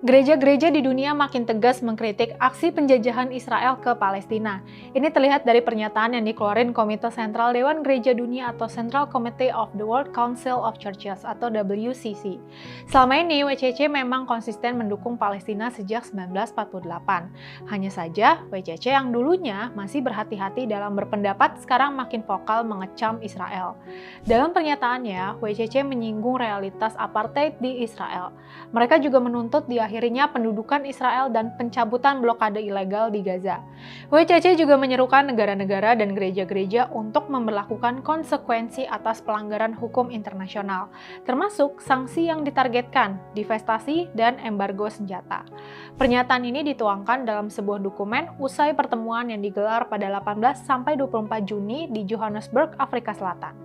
Gereja-gereja di dunia makin tegas mengkritik aksi penjajahan Israel ke Palestina. Ini terlihat dari pernyataan yang dikeluarin Komite Sentral Dewan Gereja Dunia atau Central Committee of the World Council of Churches atau WCC. Selama ini, WCC memang konsisten mendukung Palestina sejak 1948. Hanya saja, WCC yang dulunya masih berhati-hati dalam berpendapat sekarang makin vokal mengecam Israel. Dalam pernyataannya, WCC menyinggung realitas apartheid di Israel. Mereka juga menuntut akhirnya pendudukan Israel dan pencabutan blokade ilegal di Gaza. WCC juga menyerukan negara-negara dan gereja-gereja untuk memberlakukan konsekuensi atas pelanggaran hukum internasional, termasuk sanksi yang ditargetkan, divestasi, dan embargo senjata. Pernyataan ini dituangkan dalam sebuah dokumen usai pertemuan yang digelar pada 18-24 Juni di Johannesburg, Afrika Selatan.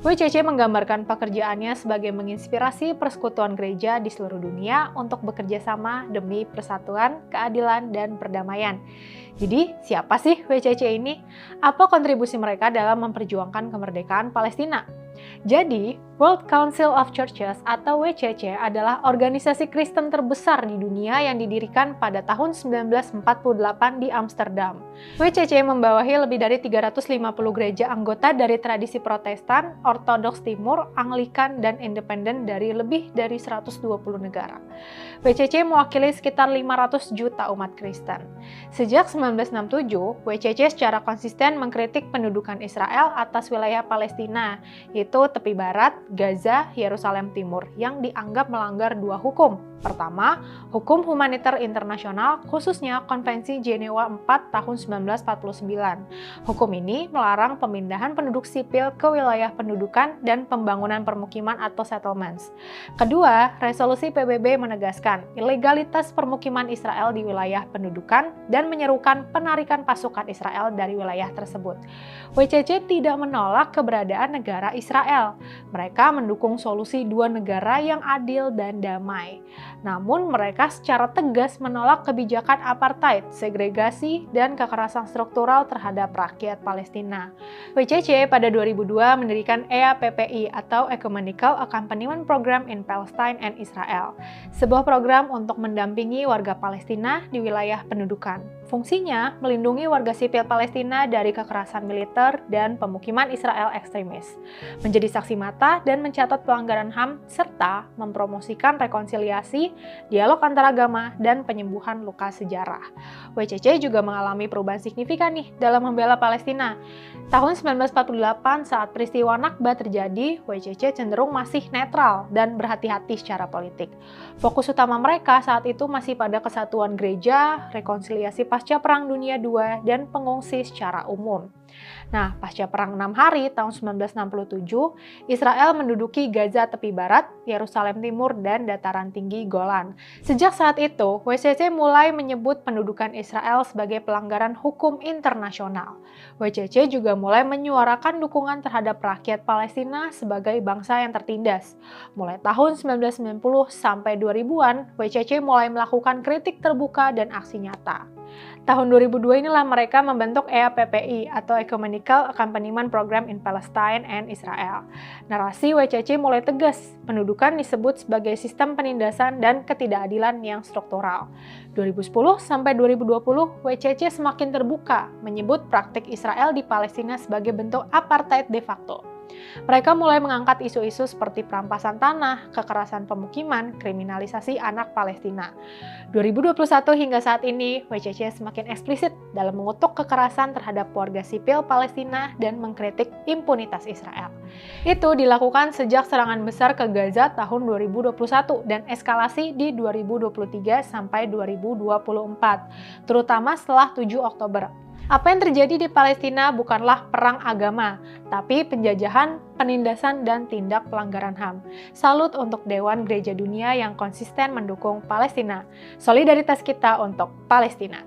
WCC menggambarkan pekerjaannya sebagai menginspirasi persekutuan gereja di seluruh dunia untuk bekerja sama demi persatuan, keadilan, dan perdamaian. Jadi, siapa sih WCC ini? Apa kontribusi mereka dalam memperjuangkan kemerdekaan Palestina? Jadi, World Council of Churches atau WCC adalah organisasi Kristen terbesar di dunia yang didirikan pada tahun 1948 di Amsterdam. WCC membawahi lebih dari 350 gereja anggota dari tradisi Protestan, Ortodoks Timur, Anglikan, dan Independen dari lebih dari 120 negara. WCC mewakili sekitar 500 juta umat Kristen. Sejak 1967, WCC secara konsisten mengkritik pendudukan Israel atas wilayah Palestina, yaitu tepi barat, Gaza, Yerusalem Timur, yang dianggap melanggar dua hukum. Pertama, hukum humaniter internasional, khususnya Konvensi Jenewa IV tahun 1949. Hukum ini melarang pemindahan penduduk sipil ke wilayah pendudukan dan pembangunan permukiman atau settlements. Kedua, resolusi PBB menegaskan ilegalitas permukiman Israel di wilayah pendudukan dan menyerukan penarikan pasukan Israel dari wilayah tersebut. WCC tidak menolak keberadaan negara Israel. Mereka mendukung solusi dua negara yang adil dan damai. Namun mereka secara tegas menolak kebijakan apartheid, segregasi, dan kekerasan struktural terhadap rakyat Palestina. WCC pada 2002 mendirikan EAPPI atau Ecumenical Accompaniment Program in Palestine and Israel, sebuah program untuk mendampingi warga Palestina di wilayah pendudukan. Fungsinya melindungi warga sipil Palestina dari kekerasan militer dan pemukiman Israel ekstremis, menjadi saksi mata dan mencatat pelanggaran HAM, serta mempromosikan rekonsiliasi, dialog antaragama, dan penyembuhan luka sejarah. WCC juga mengalami perubahan signifikan dalam membela Palestina. Tahun 1948 saat peristiwa Nakba terjadi, WCC cenderung masih netral dan berhati-hati secara politik. Fokus utama mereka saat itu masih pada kesatuan gereja, rekonsiliasi pasca Perang Dunia II, dan pengungsi secara umum. Nah, pasca Perang 6 Hari tahun 1967, Israel menduduki Gaza tepi barat, Yerusalem Timur, dan dataran tinggi Golan. Sejak saat itu, WCC mulai menyebut pendudukan Israel sebagai pelanggaran hukum internasional. WCC juga mulai menyuarakan dukungan terhadap rakyat Palestina sebagai bangsa yang tertindas. Mulai tahun 1990 sampai 2000-an, WCC mulai melakukan kritik terbuka dan aksi nyata. Tahun 2002 inilah mereka membentuk EAPPI atau Ecumenical Accompaniment Program in Palestine and Israel. Narasi WCC mulai tegas, pendudukan disebut sebagai sistem penindasan dan ketidakadilan yang struktural. 2010 sampai 2020, WCC semakin terbuka menyebut praktik Israel di Palestina sebagai bentuk apartheid de facto. Mereka mulai mengangkat isu-isu seperti perampasan tanah, kekerasan pemukiman, kriminalisasi anak Palestina. 2021 hingga saat ini, WCC semakin eksplisit dalam mengutuk kekerasan terhadap warga sipil Palestina dan mengkritik impunitas Israel. Itu dilakukan sejak serangan besar ke Gaza tahun 2021 dan eskalasi di 2023 sampai 2024, terutama setelah 7 Oktober. Apa yang terjadi di Palestina bukanlah perang agama, tapi penjajahan, penindasan, dan tindak pelanggaran HAM. Salut untuk Dewan Gereja Dunia yang konsisten mendukung Palestina. Solidaritas kita untuk Palestina.